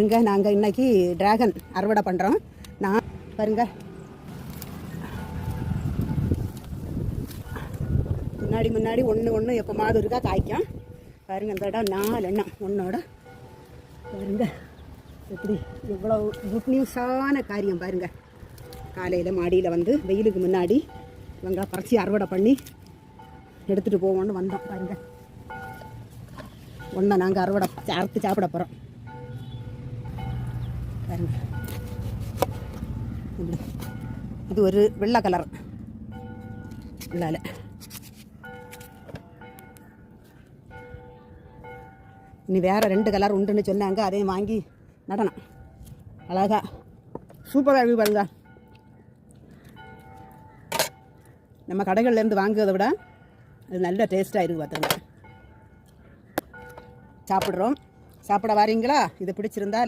இங்கே நாங்கள் இன்னைக்கு டிராகன் அறுவடை பண்ணுறோம். நான் பாருங்க முன்னாடி ஒன்று எப்போ மாதம் இருக்கா காய்க்கும் பாருங்க. இந்த இடம் 4 எண்ணம் ஒன்றோட பாருங்க. எப்படி இவ்வளோ குட் நியூஸான காரியம் பாருங்க. காலையில் மாடியில் வந்து வெயிலுக்கு முன்னாடி இவங்க பறிச்சு அறுவடை பண்ணி எடுத்துகிட்டு போவோன்னு வந்தோம் பாருங்க. ஒன்றை நாங்கள் அறுத்து சாப்பிட போகிறோம் பாருங்க. இது ஒரு வெள்ளை கலர் உள்ளால. இனி வேறு 2 கலர் உண்டுன்னு சொன்னாங்க. அதையும் வாங்கி நடனம் அழகா சூப்பராக இருக்கு பாருங்க. நம்ம கடைகள்லேருந்து வாங்குறதை விட அது நல்ல டேஸ்ட்டாக இருக்குது பார்த்துங்க. சாப்பிட்றோம். சாப்பிட வாரீங்களா? இது பிடிச்சிருந்தா